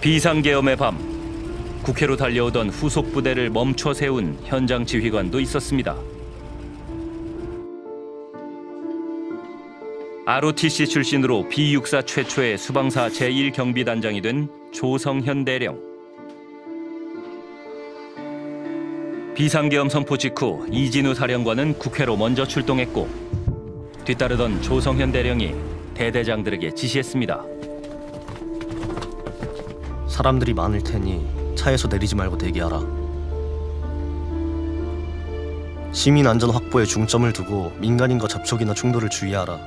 비상계엄의 밤, 국회로 달려오던 후속 부대를 멈춰 세운 현장 지휘관도 있었습니다. ROTC 출신으로 B64 최초의 수방사 제1경비단장이 된 조성현 대령. 비상계엄 선포 직후 이진우 사령관은 국회로 먼저 출동했고 뒤따르던 조성현 대령이 대대장들에게 지시했습니다. 사람들이 많을 테니 차에서 내리지 말고 대기하라. 시민 안전 확보에 중점을 두고 민간인과 접촉이나 충돌을 주의하라.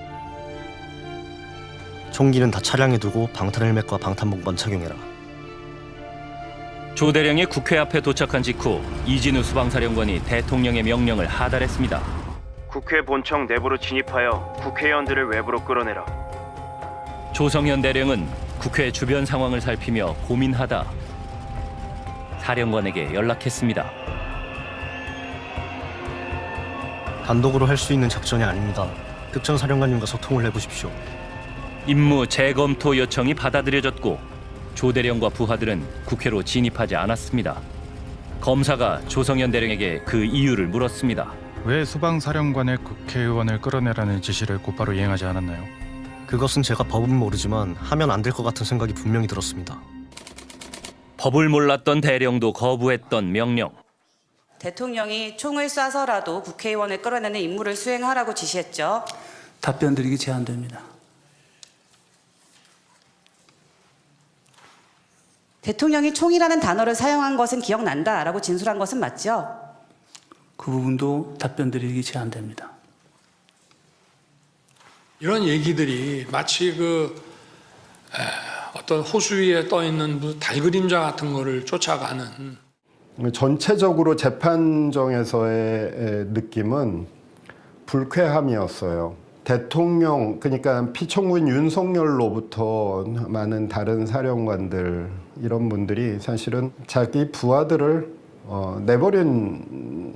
총기는 다 차량에 두고 방탄헬멧과 방탄복만 착용해라. 조 대령이 국회 앞에 도착한 직후 이진우 수방사령관이 대통령의 명령을 하달했습니다. 국회 본청 내부로 진입하여 국회의원들을 외부로 끌어내라. 조성현 대령은 국회 주변 상황을 살피며 고민하다 사령관에게 연락했습니다. 단독으로 할 수 있는 작전이 아닙니다. 특전 사령관님과 소통을 해보십시오. 임무 재검토 요청이 받아들여졌고 조 대령과 부하들은 국회로 진입하지 않았습니다. 검사가 조성현 대령에게 그 이유를 물었습니다. 왜 수방사령관의 국회의원을 끌어내라는 지시를 곧바로 이행하지 않았나요? 그것은 제가 법은 모르지만 하면 안 될 것 같은 생각이 분명히 들었습니다. 법을 몰랐던 대령도 거부했던 명령. 대통령이 총을 쏴서라도 국회의원을 끌어내는 임무를 수행하라고 지시했죠. 답변 드리기 제한됩니다. 대통령이 총이라는 단어를 사용한 것은 기억난다라고 진술한 것은 맞죠? 그 부분도 답변 드리기 제한됩니다. 이런 얘기들이 마치 어떤 호수 위에 떠 있는 달 그림자 같은 거를 쫓아가는. 전체적으로 재판정에서의 느낌은 불쾌함이었어요. 대통령, 그러니까 피청구인 윤석열로부터 많은 다른 사령관들, 이런 분들이 사실은 자기 부하들을 내버린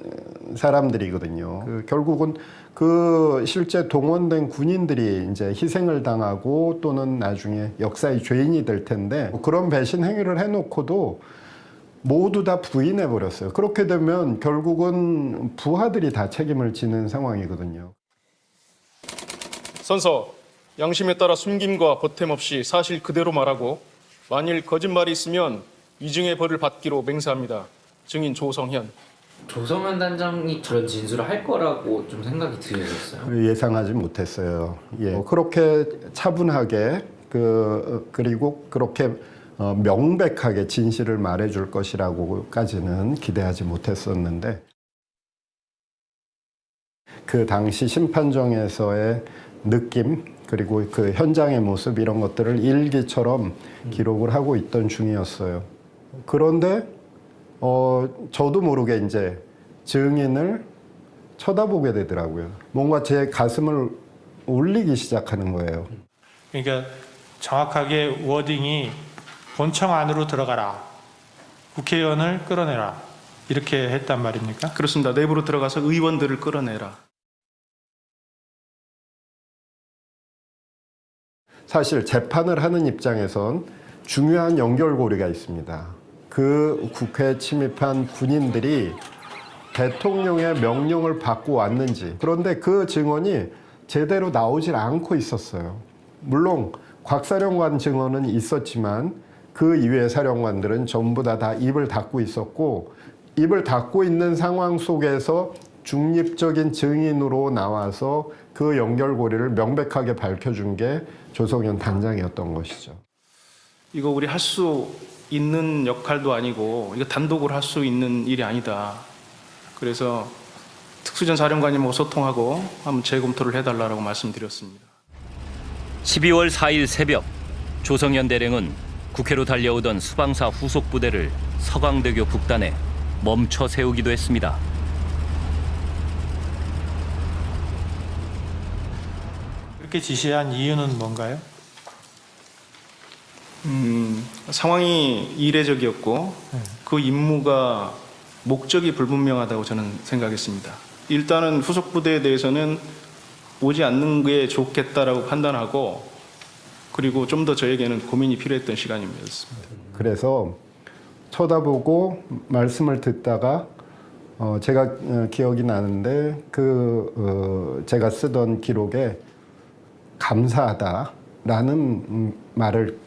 사람들이거든요. 결국은 그 실제 동원된 군인들이 이제 희생을 당하고 또는 나중에 역사의 죄인이 될 텐데 그런 배신 행위를 해놓고도 모두 다 부인해 버렸어요. 그렇게 되면 결국은 부하들이 다 책임을 지는 상황이거든요. 선서, 양심에 따라 숨김과 보탬 없이 사실 그대로 말하고 만일 거짓말이 있으면 위증의 벌을 받기로 맹세합니다. 증인 조성현. 조성현 단장이 저런 진술을 할 거라고 좀 생각이 들었어요. 예상하지 못했어요. 예. 그렇게 차분하게 그리고 그렇게 명백하게 진실을 말해줄 것이라고까지는 기대하지 못했었는데 그 당시 심판정에서의 느낌 그리고 그 현장의 모습 이런 것들을 일기처럼 기록을 하고 있던 중이었어요. 그런데 저도 모르게 이제 증인을 쳐다보게 되더라고요. 뭔가 제 가슴을 울리기 시작하는 거예요. 그러니까 정확하게 워딩이 본청 안으로 들어가라. 국회의원을 끌어내라. 이렇게 했단 말입니까? 그렇습니다. 내부로 들어가서 의원들을 끌어내라. 사실 재판을 하는 입장에선 중요한 연결고리가 있습니다. 그 국회에 침입한 군인들이 대통령의 명령을 받고 왔는지, 그런데 그 증언이 제대로 나오질 않고 있었어요. 물론 곽 사령관 증언은 있었지만 그 이외의 사령관들은 전부 다 입을 닫고 있었고, 입을 닫고 있는 상황 속에서 중립적인 증인으로 나와서 그 연결고리를 명백하게 밝혀준 게 조성현 단장이었던 것이죠. 이거 우리 할 수 있는 역할도 아니고 이거 단독으로 할 수 있는 일이 아니다. 그래서 특수전 사령관님하고 소통하고 한번 재검토를 해달라고 말씀드렸습니다. 12월 4일 새벽 조성현 대령은 국회로 달려오던 수방사 후속 부대를 서강대교 북단에 멈춰 세우기도 했습니다. 그렇게 지시한 이유는 뭔가요? 상황이 이례적이었고 그 임무가 목적이 불분명하다고 저는 생각했습니다. 일단은 후속 부대에 대해서는 오지 않는 게 좋겠다라고 판단하고 그리고 좀 더 저에게는 고민이 필요했던 시간입니다. 그래서 쳐다보고 말씀을 듣다가 제가 기억이 나는데 제가 쓰던 기록에 감사하다라는 말을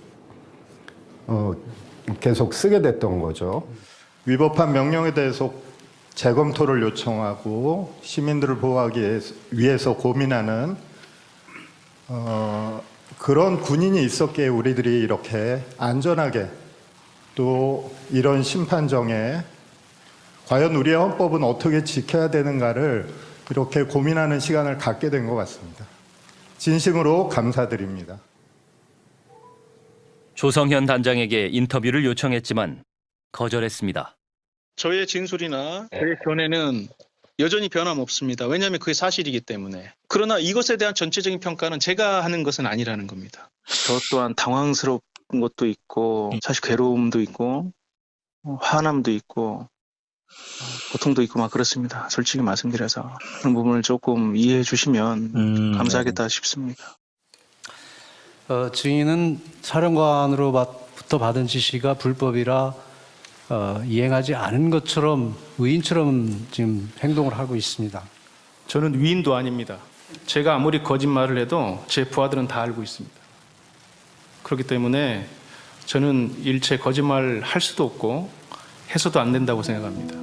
계속 쓰게 됐던 거죠. 위법한 명령에 대해서 재검토를 요청하고 시민들을 보호하기 위해서 고민하는 그런 군인이 있었기에 우리들이 이렇게 안전하게 또 이런 심판정에 과연 우리의 헌법은 어떻게 지켜야 되는가를 이렇게 고민하는 시간을 갖게 된 것 같습니다. 진심으로 감사드립니다. 조성현 단장에게 인터뷰를 요청했지만 거절했습니다. 저의 진술이나 저의 견해는 여전히 변함없습니다. 왜냐하면 그게 사실이기 때문에. 그러나 이것에 대한 전체적인 평가는 제가 하는 것은 아니라는 겁니다. 저 또한 당황스러운 것도 있고 사실 괴로움도 있고 화남도 있고 고통도 있고 막 그렇습니다. 솔직히 말씀드려서 그런 부분을 조금 이해해 주시면 감사하겠다 싶습니다. 증인은 사령관으로부터 받은 지시가 불법이라 이행하지 않은 것처럼 의인처럼 지금 행동을 하고 있습니다. 저는 위인도 아닙니다. 제가 아무리 거짓말을 해도 제 부하들은 다 알고 있습니다. 그렇기 때문에 저는 일체 거짓말 할 수도 없고 해서도 안 된다고 생각합니다.